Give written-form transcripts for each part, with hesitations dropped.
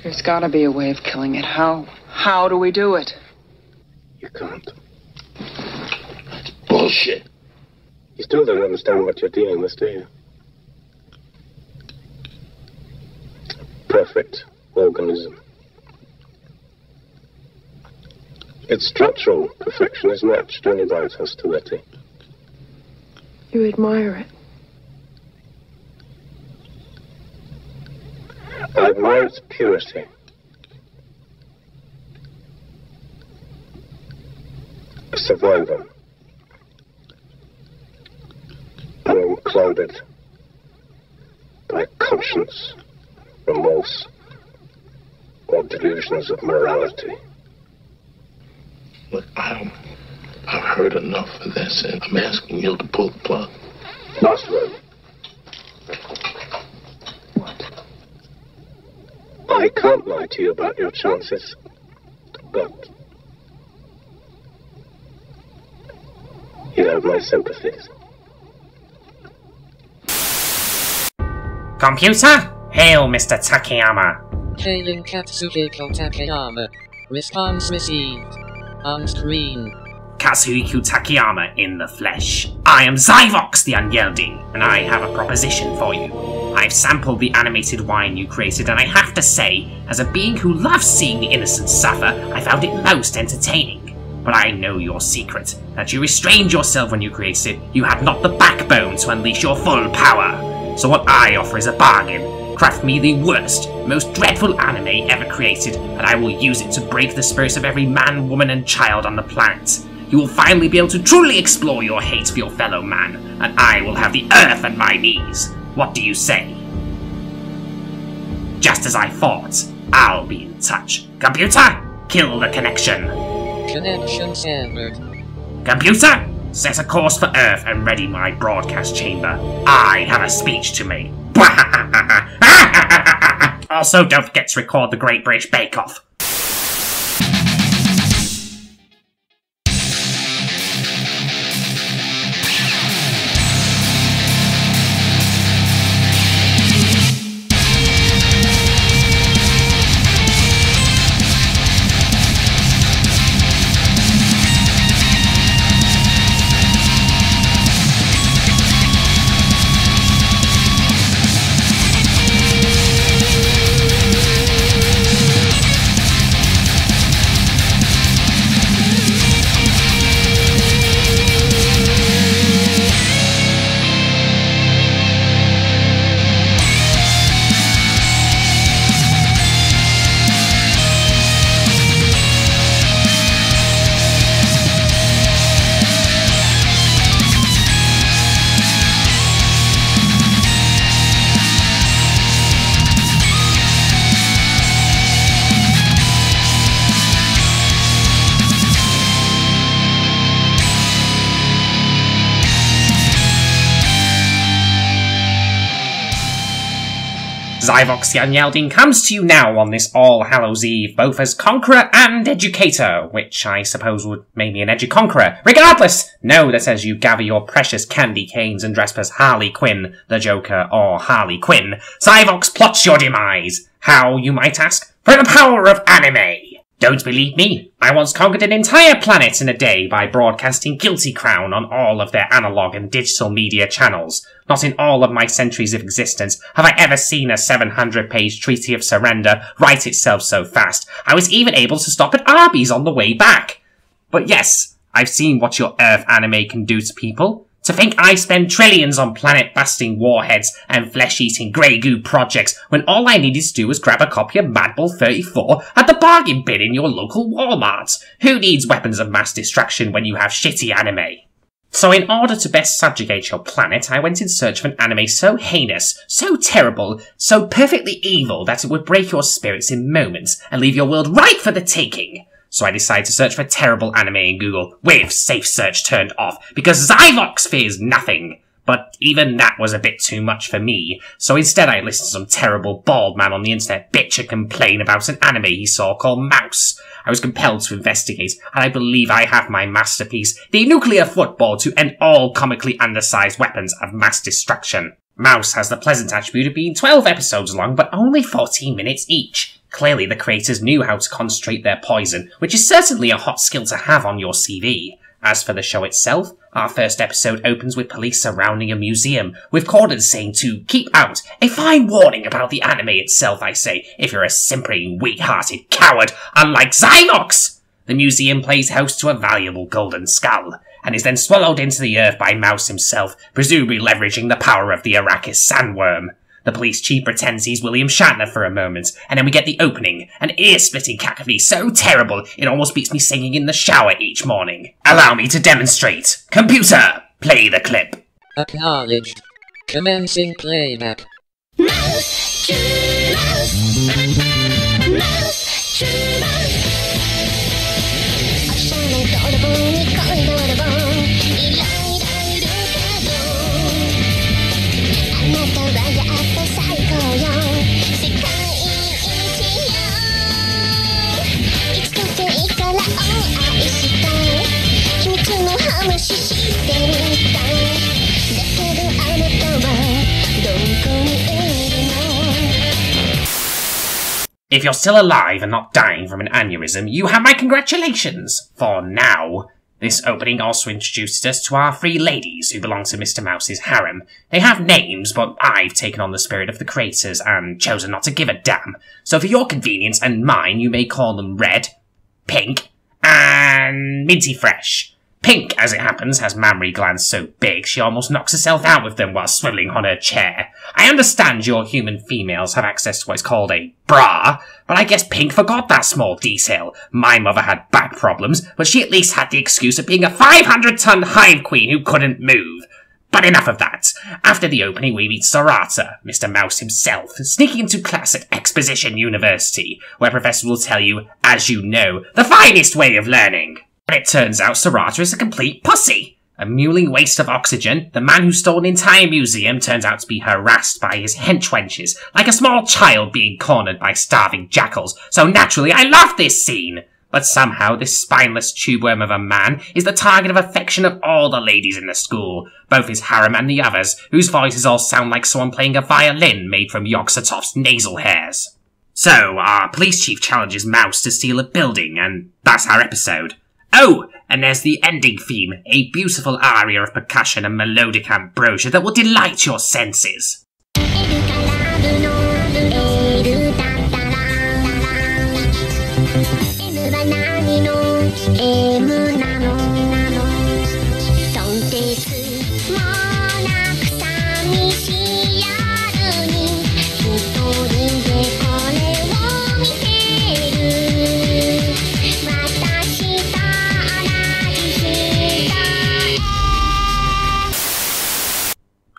There's gotta be a way of killing it. How? How do we do it? You can't. That's bullshit. You still don't understand what you're dealing with, do you? Perfect organism. Its structural perfection is matched only by its hostility. You admire it. I admire its purity. A survivor. Unclouded by conscience, remorse, or delusions of morality. Look, I've heard enough of this, and I'm asking you to pull the plug. Last word. What? I can't lie to you about your chances, but you have my sympathies. Computer? Hail, Mr. Takayama. Hailing Katsuhiko Takayama. Response received. On screen. Katsuhiko Takayama in the flesh. I am Zyvox the Unyielding, and I have a proposition for you. I've sampled the animated wine you created, and I have to say, as a being who loves seeing the innocent suffer, I found it most entertaining. But I know your secret, that you restrained yourself when you created it. You had not the backbone to unleash your full power. So what I offer is a bargain. Craft me the worst, most dreadful anime ever created, and I will use it to break the spirits of every man, woman, and child on the planet. You will finally be able to truly explore your hate for your fellow man, and I will have the earth at my knees. What do you say? Just as I thought, I'll be in touch. Computer, kill the connection. Connection severed. Computer, set a course for Earth and ready my broadcast chamber. I have a speech to make. Also, don't forget to record the Great British Bake Off. Zyvox the Unyielding comes to you now on this All Hallows Eve, both as Conqueror and Educator, which I suppose would make me an Edu-Conqueror. Regardless, know that as you gather your precious candy canes and dress as Harley Quinn, the Joker, or Harley Quinn, Zyvox plots your demise. How, you might ask? For the power of anime! Don't believe me? I once conquered an entire planet in a day by broadcasting Guilty Crown on all of their analog and digital media channels. Not in all of my centuries of existence have I ever seen a 700-page Treaty of Surrender write itself so fast. I was even able to stop at Arby's on the way back. But yes, I've seen what your Earth anime can do to people. To think I spend trillions on planet-busting warheads and flesh-eating grey goo projects when all I needed to do was grab a copy of Mad Bull 34 at the bargain bin in your local Walmart. Who needs weapons of mass destruction when you have shitty anime? So in order to best subjugate your planet, I went in search of an anime so heinous, so terrible, so perfectly evil that it would break your spirits in moments and leave your world ripe for the taking. So I decided to search for terrible anime in Google, with safe search turned off, because Zyvox fears nothing. But even that was a bit too much for me, so instead I listened to some terrible bald man on the internet bitch and complain about an anime he saw called Mouse. I was compelled to investigate, and I believe I have my masterpiece, the nuclear football to end all comically undersized weapons of mass destruction. Mouse has the pleasant attribute of being 12 episodes long, but only 14 minutes each. Clearly the creators knew how to concentrate their poison, which is certainly a hot skill to have on your CV. As for the show itself, our first episode opens with police surrounding a museum, with cordons saying to keep out. A fine warning about the anime itself, I say, if you're a simpering, weak-hearted coward, unlike Zyvox! The museum plays host to a valuable golden skull, and is then swallowed into the earth by Mouse himself, presumably leveraging the power of the Arrakis sandworm. The police chief pretends he's William Shatner for a moment, and then we get the opening, an ear-splitting cacophony so terrible it almost beats me singing in the shower each morning. Allow me to demonstrate. Computer, play the clip. Acknowledged. Commencing playback. Mouse, true mouse. Mouse, true mouse. おしゃれ泥棒に恋泥棒いろいろいるけどあなたはやっと最高よ世界一よいつかせいからお会いした秘密の話してみただけどあなたはどこにいるの If you're still alive and not dying from an aneurysm, you have my congratulations! For now. This opening also introduces us to our 3 ladies who belong to Mr. Mouse's harem. They have names, but I've taken on the spirit of the creators and chosen not to give a damn. So for your convenience and mine, you may call them Red, Pink, and Minty Fresh. Pink, as it happens, has mammary glands so big she almost knocks herself out with them while swiveling on her chair. I understand your human females have access to what's called a bra, but I guess Pink forgot that small detail. My mother had back problems, but she at least had the excuse of being a 500-ton hive queen who couldn't move. But enough of that. After the opening, we meet Sorata, Mr. Mouse himself, sneaking into class at Exposition University, where professors will tell you, as you know, the finest way of learning. But it turns out Sorata is a complete pussy. A mewling waste of oxygen, the man who stole an entire museum turns out to be harassed by his henchwenches, like a small child being cornered by starving jackals, so naturally I love this scene! But somehow this spineless tubeworm of a man is the target of affection of all the ladies in the school, both his harem and the others, whose voices all sound like someone playing a violin made from Yogg-Sothoth's nasal hairs. So, our police chief challenges Mouse to steal a building, and that's our episode. Oh, and there's the ending theme, a beautiful aria of percussion and melodic ambrosia that will delight your senses.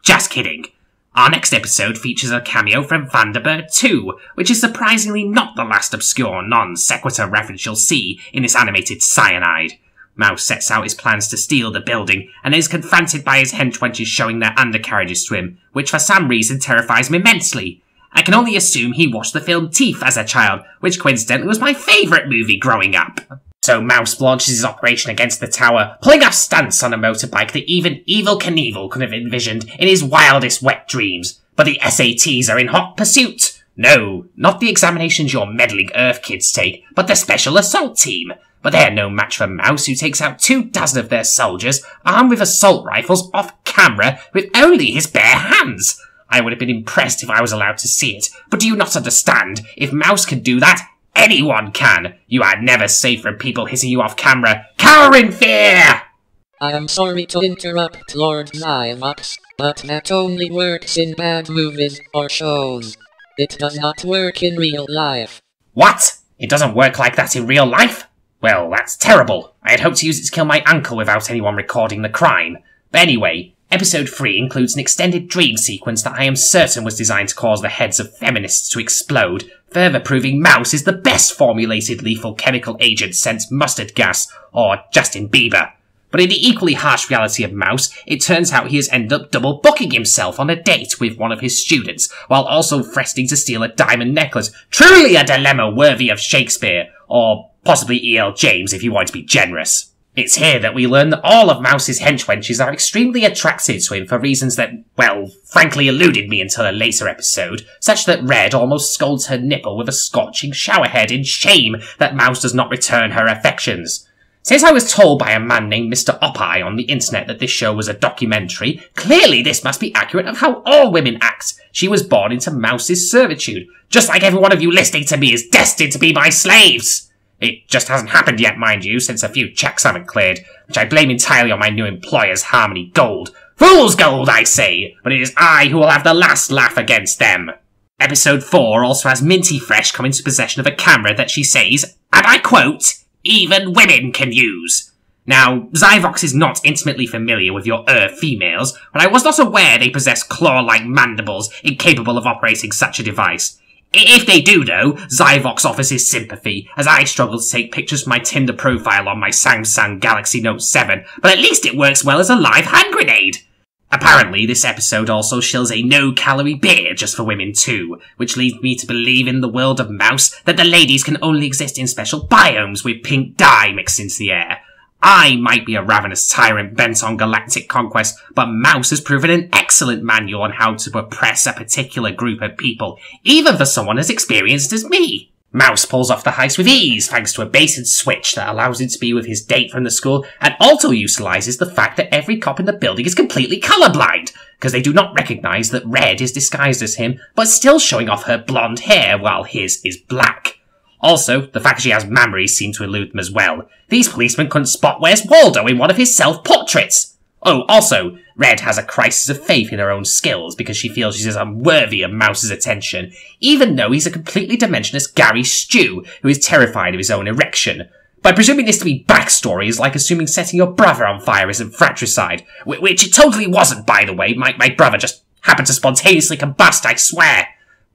Just kidding. Our next episode features a cameo from Thunderbird 2, which is surprisingly not the last obscure non-sequitur reference you'll see in this animated cyanide. Mouse sets out his plans to steal the building, and is confronted by his henchwenches showing their undercarriages to him, which for some reason terrifies him immensely. I can only assume he watched the film Teeth as a child, which coincidentally was my favourite movie growing up. So Mouse launches his operation against the tower, pulling off stunts on a motorbike that even Evel Knievel could have envisioned in his wildest wet dreams. But the SATs are in hot pursuit. No, not the examinations your meddling Earth kids take, but the Special Assault Team. But they're no match for Mouse, who takes out 24 of their soldiers, armed with assault rifles, off camera, with only his bare hands. I would have been impressed if I was allowed to see it, but do you not understand? If Mouse can do that, anyone can! You are never safe from people hitting you off camera. Cower in fear! I am sorry to interrupt, Lord Zyvox, but that only works in bad movies or shows. It does not work in real life. What? It doesn't work like that in real life? Well, that's terrible. I had hoped to use it to kill my uncle without anyone recording the crime. But anyway, Episode 3 includes an extended dream sequence that I am certain was designed to cause the heads of feminists to explode, further proving Mouse is the best formulated lethal chemical agent since mustard gas, or Justin Bieber. But in the equally harsh reality of Mouse, it turns out he has ended up double booking himself on a date with one of his students, while also threatening to steal a diamond necklace. Truly a dilemma worthy of Shakespeare, or possibly E.L. James if you want to be generous. It's here that we learn that all of Mouse's henchwenches are extremely attracted to him for reasons that, well, frankly eluded me until a later episode, such that Red almost scolds her nipple with a scorching showerhead in shame that Mouse does not return her affections. Since I was told by a man named Mr. Opeye on the internet that this show was a documentary, clearly this must be accurate of how all women act. She was born into Mouse's servitude, just like every one of you listening to me is destined to be my slaves! It just hasn't happened yet, mind you, since a few checks haven't cleared, which I blame entirely on my new employer's Harmony Gold. Fool's gold, I say, but it is I who will have the last laugh against them. Episode 4 also has Minty Fresh come into possession of a camera that she says, and I quote, even women can use. Now, Zyvox is not intimately familiar with your females, but I was not aware they possess claw-like mandibles incapable of operating such a device. If they do, though, Zyvox offers his sympathy, as I struggle to take pictures for my Tinder profile on my Samsung Galaxy Note 7, but at least it works well as a live hand grenade! Apparently, this episode also shills a no-calorie beer just for women too, which leads me to believe in the world of Mouse that the ladies can only exist in special biomes with pink dye mixed into the air. I might be a ravenous tyrant bent on galactic conquest, but Mouse has proven an excellent manual on how to oppress a particular group of people, even for someone as experienced as me. Mouse pulls off the heist with ease thanks to a baited switch that allows him to be with his date from the school, and also utilises the fact that every cop in the building is completely colourblind, because they do not recognise that Red is disguised as him, but still showing off her blonde hair while his is black. Also, the fact she has memories seems to elude them as well. These policemen couldn't spot Where's Waldo in one of his self-portraits. Oh, also, Red has a crisis of faith in her own skills because she feels she's unworthy of Mouse's attention, even though he's a completely dimensionless Gary Stew who is terrified of his own erection. By presuming this to be backstory is like assuming setting your brother on fire isn't fratricide, which it totally wasn't, by the way. My brother just happened to spontaneously combust, I swear.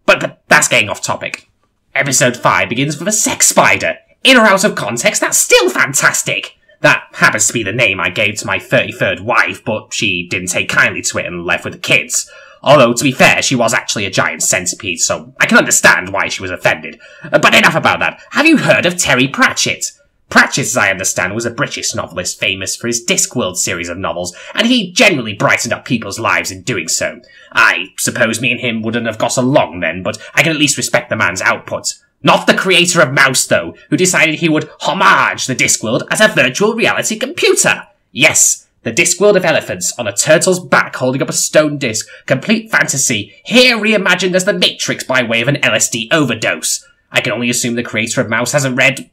But that's getting off topic. Episode 5 begins with a sex spider. In or out of context, that's still fantastic. That happens to be the name I gave to my 33rd wife, but she didn't take kindly to it and left with the kids. Although, to be fair, she was actually a giant centipede, so I can understand why she was offended. But enough about that. Have you heard of Terry Pratchett? Pratchett, as I understand, was a British novelist famous for his Discworld series of novels, and he generally brightened up people's lives in doing so. I suppose me and him wouldn't have got along then, but I can at least respect the man's output. Not the creator of Mouse, though, who decided he would homage the Discworld as a virtual reality computer. Yes, the Discworld of elephants on a turtle's back holding up a stone disc, complete fantasy, here reimagined as the Matrix by way of an LSD overdose. I can only assume the creator of Mouse hasn't read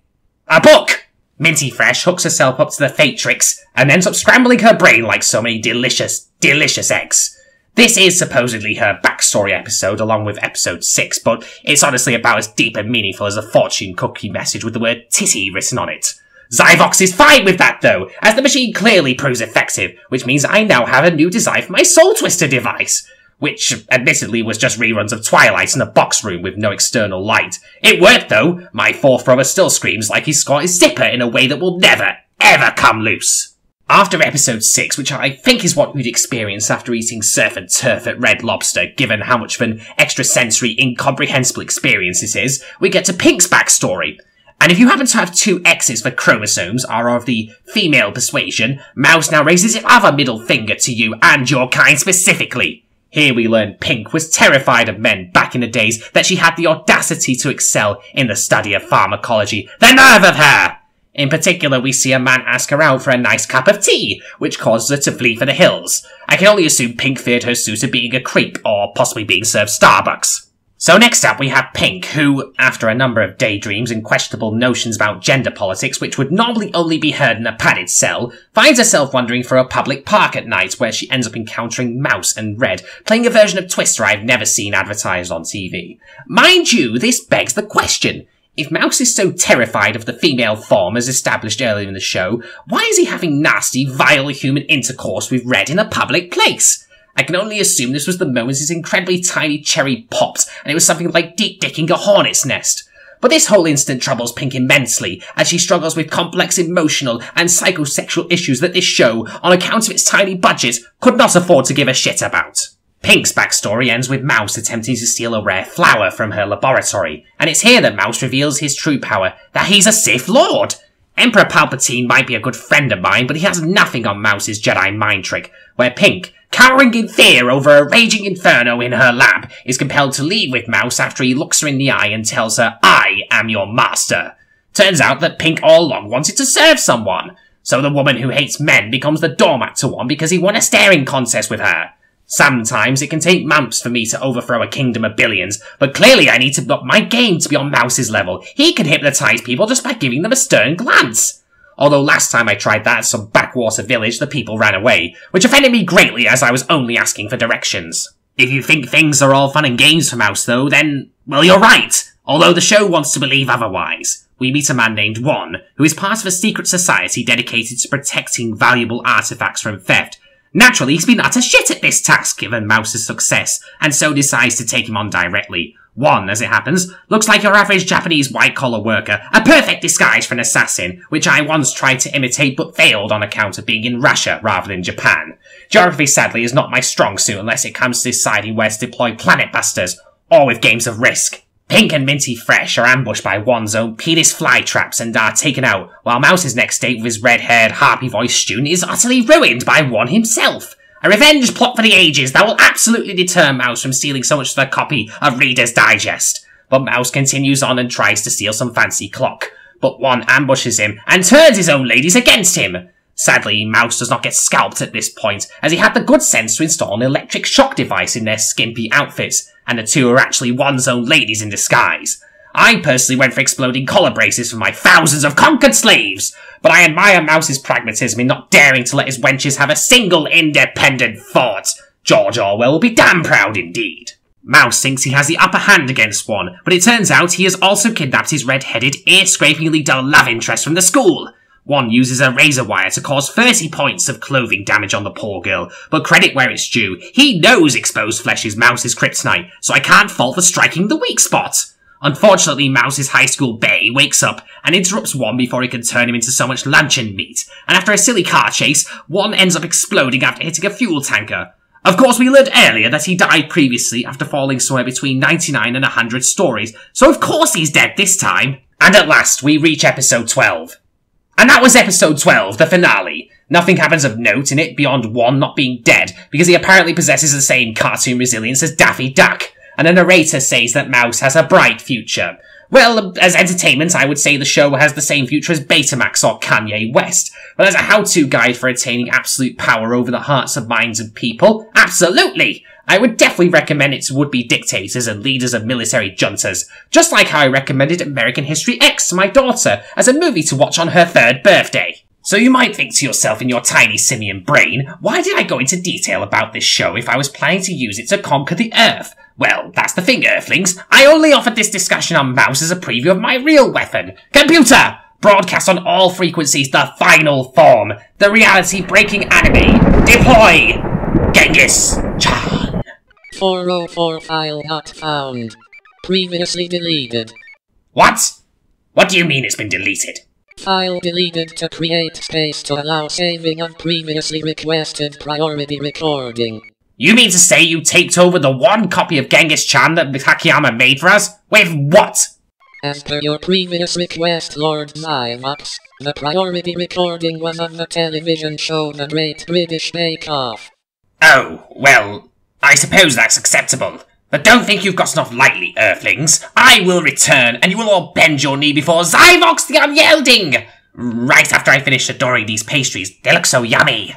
a book! Minty Fresh hooks herself up to the Fatrix and ends up scrambling her brain like so many delicious, delicious eggs. This is supposedly her backstory episode along with episode 6, but it's honestly about as deep and meaningful as a fortune cookie message with the word titty written on it. Zyvox is fine with that though, as the machine clearly proves effective, which means I now have a new design for my Soul Twister device. Which, admittedly, was just reruns of Twilight in a box room with no external light. It worked, though. My fourth brother still screams like he's got his zipper in a way that will never, ever come loose. After episode 6, which I think is what we'd experience after eating surf and turf at Red Lobster, given how much of an extrasensory, incomprehensible experience this is, we get to Pink's backstory. And if you happen to have 2 X's for chromosomes, are of the female persuasion, Mouse now raises its other middle finger to you and your kind specifically. Here we learn Pink was terrified of men back in the days that she had the audacity to excel in the study of pharmacology. The nerve of her! In particular, we see a man ask her out for a nice cup of tea, which causes her to flee for the hills. I can only assume Pink feared her suitor being a creep, or possibly being served Starbucks. So next up we have Pink, who, after a number of daydreams and questionable notions about gender politics which would normally only be heard in a padded cell, finds herself wandering for a public park at night where she ends up encountering Mouse and Red, playing a version of Twister I've never seen advertised on TV. Mind you, this begs the question. If Mouse is so terrified of the female form as established earlier in the show, why is he having nasty, vile human intercourse with Red in a public place? I can only assume this was the moment his incredibly tiny cherry popped, and it was something like deep dicking a hornet's nest. But this whole incident troubles Pink immensely, as she struggles with complex emotional and psychosexual issues that this show, on account of its tiny budget, could not afford to give a shit about. Pink's backstory ends with Mouse attempting to steal a rare flower from her laboratory, and it's here that Mouse reveals his true power, that he's a Sith Lord. Emperor Palpatine might be a good friend of mine, but he has nothing on Mouse's Jedi mind trick, where Pink, cowering in fear over a raging inferno in her lab, is compelled to leave with Mouse after he looks her in the eye and tells her, "I am your master." Turns out that Pink all along wanted to serve someone, so the woman who hates men becomes the doormat to one because he won a staring contest with her. Sometimes it can take months for me to overthrow a kingdom of billions, but clearly I need to up my game to be on Mouse's level. He can hypnotise people just by giving them a stern glance. Although last time I tried that at some backwater village, the people ran away, which offended me greatly as I was only asking for directions. If you think things are all fun and games for Mouse though, then, well, you're right. Although the show wants to believe otherwise. We meet a man named Juan, who is part of a secret society dedicated to protecting valuable artifacts from theft. Naturally, he's been utter shit at this task given Mouse's success, and so decides to take him on directly. Juan, as it happens, looks like your average Japanese white-collar worker, a perfect disguise for an assassin, which I once tried to imitate but failed on account of being in Russia rather than Japan. Geography, sadly, is not my strong suit unless it comes to deciding where to deploy planet busters, or with games of Risk. Pink and Minty Fresh are ambushed by Juan's own penis fly traps and are taken out, while Mouse's next date with his red-haired, harpy-voiced student is utterly ruined by Juan himself. A revenge plot for the ages that will absolutely deter Mouse from stealing so much of a copy of Reader's Digest. But Mouse continues on and tries to steal some fancy clock, but Juan ambushes him and turns his own ladies against him. Sadly, Mouse does not get scalped at this point, as he had the good sense to install an electric shock device in their skimpy outfits, and the two are actually Juan's own ladies in disguise. I personally went for exploding collar braces for my thousands of conquered slaves, but I admire Mouse's pragmatism in not daring to let his wenches have a single independent thought. George Orwell will be damn proud indeed. Mouse thinks he has the upper hand against Juan, but it turns out he has also kidnapped his red-headed, ear-scrapingly dull love interest from the school. One uses a razor wire to cause 30 points of clothing damage on the poor girl, but credit where it's due, he knows exposed flesh is Mouse's kryptonite, so I can't fault for striking the weak spot. Unfortunately, Mouse's high school bae wakes up and interrupts Juan before he can turn him into so much luncheon meat, and after a silly car chase, Juan ends up exploding after hitting a fuel tanker. Of course, we learned earlier that he died previously after falling somewhere between 99 and 100 stories, so of course he's dead this time. And at last, we reach episode 12. And that was episode 12, the finale. Nothing happens of note in it beyond Juan not being dead, because he apparently possesses the same cartoon resilience as Daffy Duck, and the narrator says that Mouse has a bright future. Well, as entertainment, I would say the show has the same future as Betamax or Kanye West, but as a how-to guide for attaining absolute power over the hearts and minds of people, absolutely! I would definitely recommend it to would-be dictators and leaders of military juntas, just like how I recommended American History X to my daughter as a movie to watch on her 3rd birthday. So you might think to yourself in your tiny simian brain, why did I go into detail about this show if I was planning to use it to conquer the Earth? Well, that's the thing, Earthlings. I only offered this discussion on Mouse as a preview of my real weapon. Computer! Broadcast on all frequencies the final form. The reality-breaking anime. Deploy! Genghis Khan. 404 file not found. Previously deleted. What? What do you mean it's been deleted? File deleted to create space to allow saving of previously requested priority recording. You mean to say you taped over the one copy of Genghis Khan that Takayama made for us? With what? As per your previous request, Lord Zyvox, the priority recording was of the television show The Great British Bake Off. Oh, well, I suppose that's acceptable. But don't think you've got enough lightly, Earthlings. I will return, and you will all bend your knee before Zyvox the Unyielding! Right after I finish adoring these pastries, they look so yummy.